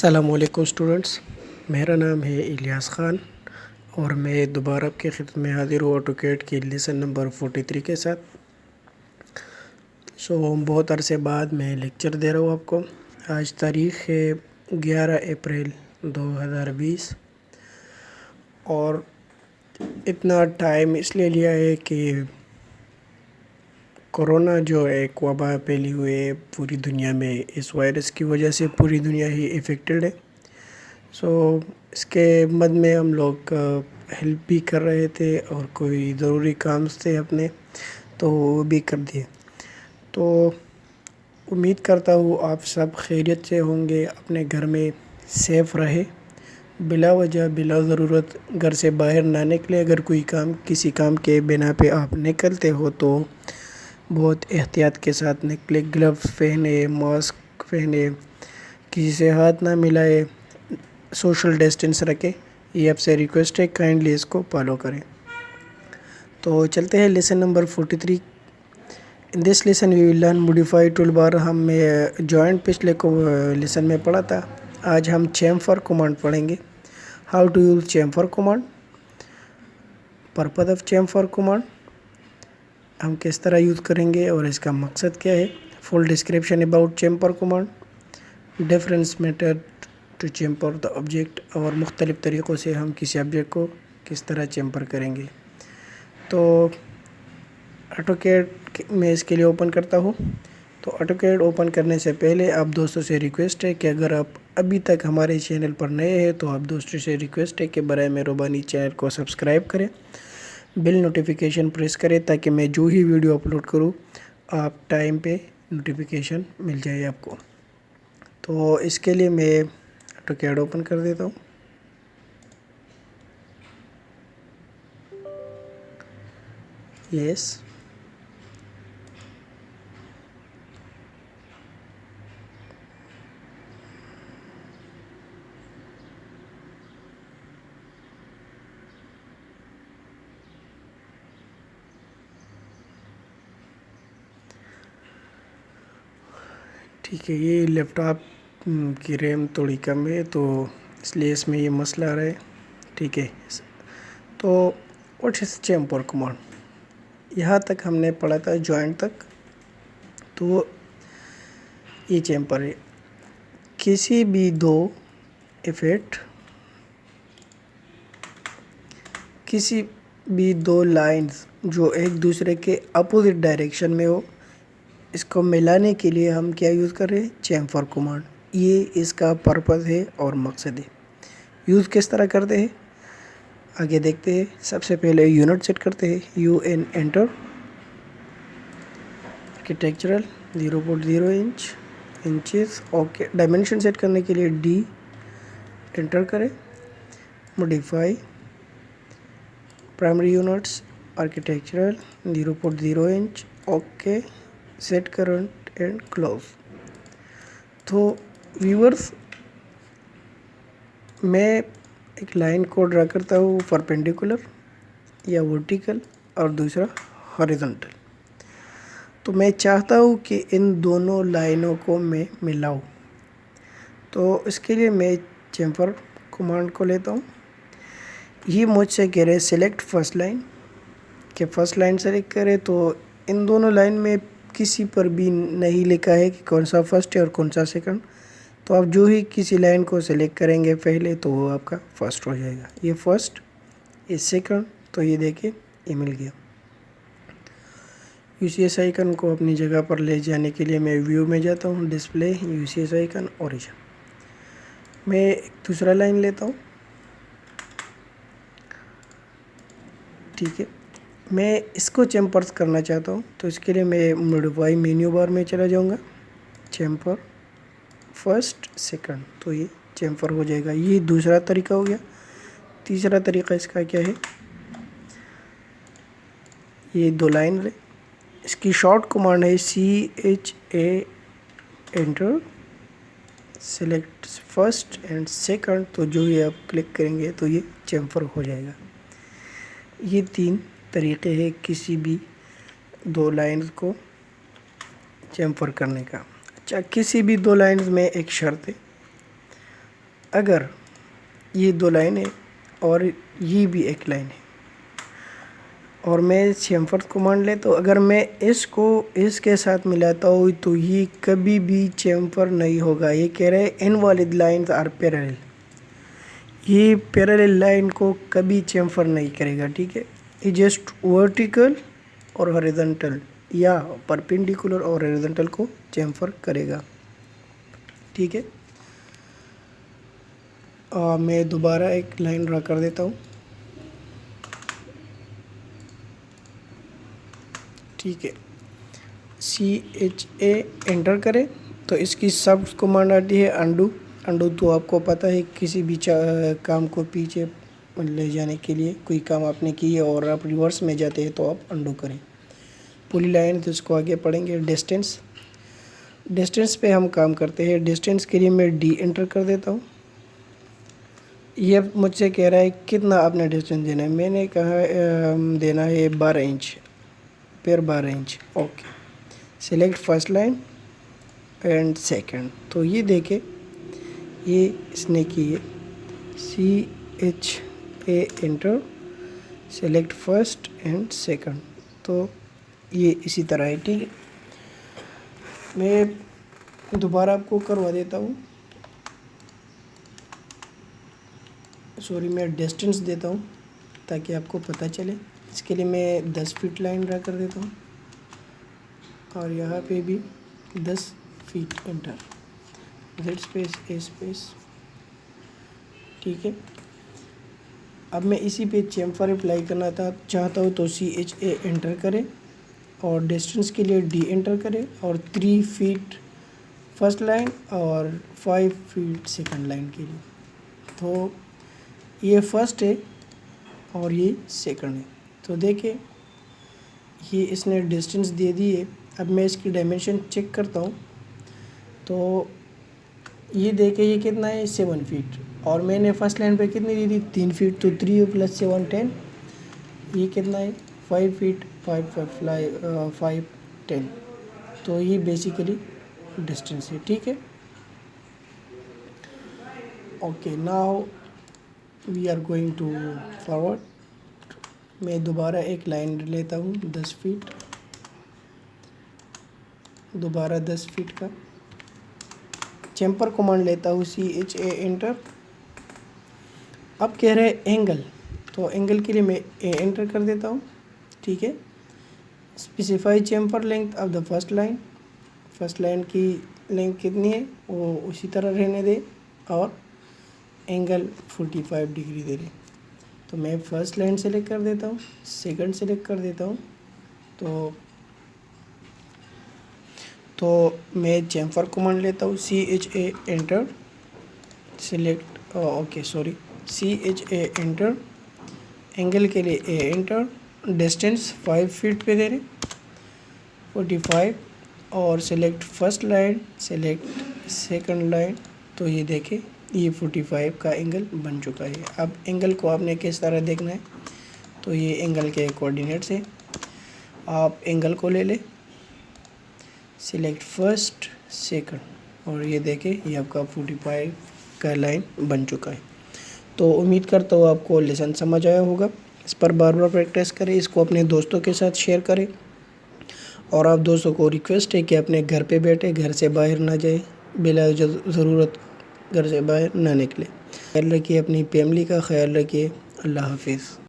अस्सलामुअलैकुम स्टूडेंट्स, मेरा नाम है इलियास ख़ान और मैं दोबारा आपके खिदमत में हाज़िर हूँ ऑटोकैड के लेसन नंबर 43 के साथ। बहुत अरसे बाद मैं लेक्चर दे रहा हूँ आपको। आज तारीख़ है 11 अप्रैल 2020 और इतना टाइम इसलिए लिया है कि कोरोना जो एक वबा फैली हुई है पूरी दुनिया में, इस वायरस की वजह से पूरी दुनिया ही इफ़ेक्टेड है। इसके मद में हम लोग हेल्प भी कर रहे थे और कोई ज़रूरी काम थे अपने, तो वो भी कर दिए। तो उम्मीद करता हूँ आप सब खैरियत से होंगे, अपने घर में सेफ़ रहे, बिला वजह बिला ज़रूरत घर से बाहर ना निकले। अगर कोई काम किसी काम के बिना पे आप निकलते हो तो बहुत एहतियात के साथ निकले। ग्लव्स पहने, मास्क पहने, किसी से हाथ ना मिलाए, सोशल डिस्टेंस रखें। ये आपसे रिक्वेस्ट है, काइंडली इसको फॉलो करें। तो चलते हैं lesson number 43। In this lesson we will learn modify tool bar. हम जॉइंट पिछले को लेसन में पढ़ा था। आज हम चेम्फर कमांड पढ़ेंगे। How to use chamfer command, purpose of chamfer command, हम किस तरह यूज़ करेंगे और इसका मकसद क्या है। Full description about chamfer command, difference method to chamfer the object, और मुख्तलिफ़ तरीक़ों से हम किसी ऑब्जेक्ट को किस तरह चेम्पर करेंगे। तो ऑटोकैड मैं इसके लिए ओपन करता हूँ। तो ऑटोकैड ओपन करने से पहले आप दोस्तों से रिक्वेस्ट है कि अगर आप अभी तक हमारे चैनल पर नए हैं तो आप दोस्तों से रिक्वेस्ट है कि बराए मेहरबानी चैनल को सब्सक्राइब करें, बिल नोटिफिकेशन प्रेस करें ताकि मैं जो ही वीडियो अपलोड करूँ आप टाइम पे नोटिफिकेशन मिल जाए आपको। तो इसके लिए मैं ऑटोकैड ओपन कर देता हूँ। यस, ठीक है। ये लैपटॉप की रैम थोड़ी कम है तो इसलिए इसमें ये मसला आ रहा है। ठीक है, तो व्हाट इज़ चेम्पर कमांड, यहाँ तक हमने पढ़ा था जॉइंट तक। तो ये चेम्पर है, किसी भी दो इफेक्ट, किसी भी दो लाइंस जो एक दूसरे के अपोजिट डायरेक्शन में हो, इसको मिलाने के लिए हम क्या यूज़ कर रहे हैं, चेम्फर कमांड। ये इसका पर्पस है और मकसद है। यूज़ किस तरह करते हैं आगे देखते हैं। सबसे पहले यूनिट सेट करते हैं, UN enter, architectural 0.0 inches, okay. Dimension set करने के लिए D एंटर करें, modify primary units architectural 0.0 inch, okay. Set current and close. तो व्यूअर्स, मैं एक लाइन को ड्रा करता हूँ परपेंडिकुलर या वर्टिकल और दूसरा हॉरिजॉन्टल। तो मैं चाहता हूँ कि इन दोनों लाइनों को मैं मिलाऊँ। तो इसके लिए मैं चेम्फर कमांड को लेता हूँ। ये मुझसे कह रहे सिलेक्ट फर्स्ट लाइन, कि फर्स्ट लाइन सेलेक्ट करें। तो इन दोनों लाइन में किसी पर भी नहीं लिखा है कि कौन सा फर्स्ट है और कौन सा सेकंड। तो आप जो ही किसी लाइन को सेलेक्ट करेंगे पहले तो वो आपका फर्स्ट हो जाएगा। ये फर्स्ट, ये सेकंड, तो ये देखिए ये मिल गया। UCS आइकन को अपनी जगह पर ले जाने के लिए मैं व्यू में जाता हूँ, डिस्प्ले, UCS आइकन, ओरिजिन। मैं एक दूसरा लाइन लेता हूँ, ठीक है। मैं इसको चेम्पर्स करना चाहता हूँ तो इसके लिए मैं मॉडिफाई मेन्यू बार में चला जाऊँगा, चेम्पर फर्स्ट सेकंड, तो ये चेम्फर हो जाएगा। ये दूसरा तरीका हो गया। तीसरा तरीका इसका क्या है, ये दो लाइन है, इसकी शॉर्ट कमांड है CHA enter, select first and second. तो जो ये आप क्लिक करेंगे तो ये चेम्फर हो जाएगा। ये तीन तरीके हैं किसी भी दो लाइंस को चेम्फर करने का। अच्छा, किसी भी दो लाइंस में एक शर्त है, अगर ये 2 लाइन है और ये भी एक लाइन है और मैं चेमफर कमांड ले, तो अगर मैं इसको इसके साथ मिलाता हूँ तो ये कभी भी चेमफर नहीं होगा। ये कह रहे हैं इनवैलिड लाइन्स आर पैरेलल, ये पैरेलल लाइन को कभी चेमफर नहीं करेगा, ठीक है। ये जस्ट वर्टिकल और हॉरिजॉन्टल या परपेंडिकुलर और हॉरिजॉन्टल को चेमफर करेगा, ठीक है। मैं दोबारा एक लाइन ड्रा कर देता हूँ, ठीक है। CHA एंटर करें तो इसकी सब कमांड आती है अंडू। अंडू तो आपको पता है, किसी भी काम को पीछे ले जाने के लिए, कोई काम आपने किया और आप रिवर्स में जाते हैं तो आप अंडू करें। पूरी लाइन तो इसको आगे पढ़ेंगे। डिस्टेंस, डिस्टेंस पे हम काम करते हैं। डिस्टेंस के लिए मैं D एंटर कर देता हूँ। ये मुझसे कह रहा है कितना आपने डिस्टेंस देना है। मैंने कहा देना है 12 इंच, फिर 12 inch, okay. Select first line and second, तो ये देखे ये इसने की है। CHA enter, select first and second, तो ये इसी तरह है, ठीक है। मैं दोबारा आपको करवा देता हूँ, सॉरी, मैं डिस्टेंस देता हूँ ताकि आपको पता चले। इसके लिए मैं 10 फीट लाइन ड्रा कर देता हूँ और यहाँ पे भी 10 feet enter, Z space A space, ठीक है। अब मैं इसी पे चेमफर अप्लाई करना चाहता हूँ तो CHA एंटर करें और डिस्टेंस के लिए D एंटर करें और 3 फीट फर्स्ट लाइन और 5 फीट सेकंड लाइन के लिए। तो ये फर्स्ट है और ये सेकंड है, तो देखिए ये इसने डिस्टेंस दे दी है। अब मैं इसकी डायमेंशन चेक करता हूँ तो ये देखिए ये कितना है, 7 फीट, और मैंने फर्स्ट लाइन पे कितनी दी थी, 3 फीट, तो 3 + 7 10, ये कितना है 5 फीट, 5 10, तो ये बेसिकली डिस्टेंस है, ठीक है। Okay, now we are going to forward. मैं दोबारा एक लाइन लेता हूँ 10 फीट, दोबारा 10 फीट का चेमफर कमांड लेता हूँ, CHA एंटर। अब कह रहे हैं एंगल, तो एंगल के लिए मैं A एंटर कर देता हूँ, ठीक है। Specify chamfer length of the first line, first line की लेंथ कितनी है वो उसी तरह रहने दे और एंगल 45 डिग्री दे रहे। तो मैं फर्स्ट लाइन सेलेक्ट कर देता हूँ, सेकंड सेलेक्ट कर देता हूँ, तो मैं चेमफर कमांड लेता हूँ, CHA enter, select okay sorry CHA enter, angle के लिए A एंटर, डिस्टेंस 5 फीट पे दे रहे 45 और select first line, select second line, तो ये देखें ये 45 का एंगल बन चुका है। अब एंगल को आपने किस तरह देखना है, तो ये एंगल के कोऑर्डिनेट्स है, आप एंगल को ले लें, सिलेक्ट फर्स्ट सेकंड, और ये देखें ये आपका 45 का लाइन बन चुका है। तो उम्मीद करता हूँ आपको लेसन समझ आया होगा। इस पर बार बार प्रैक्टिस करें, इसको अपने दोस्तों के साथ शेयर करें और आप दोस्तों को रिक्वेस्ट है कि अपने घर पे बैठे, घर से बाहर ना जाए, बिला ज़रूरत घर से बाहर ना निकले। ख्याल रखिए, अपनी फैमिली का ख्याल रखिए। अल्लाह हाफिज़।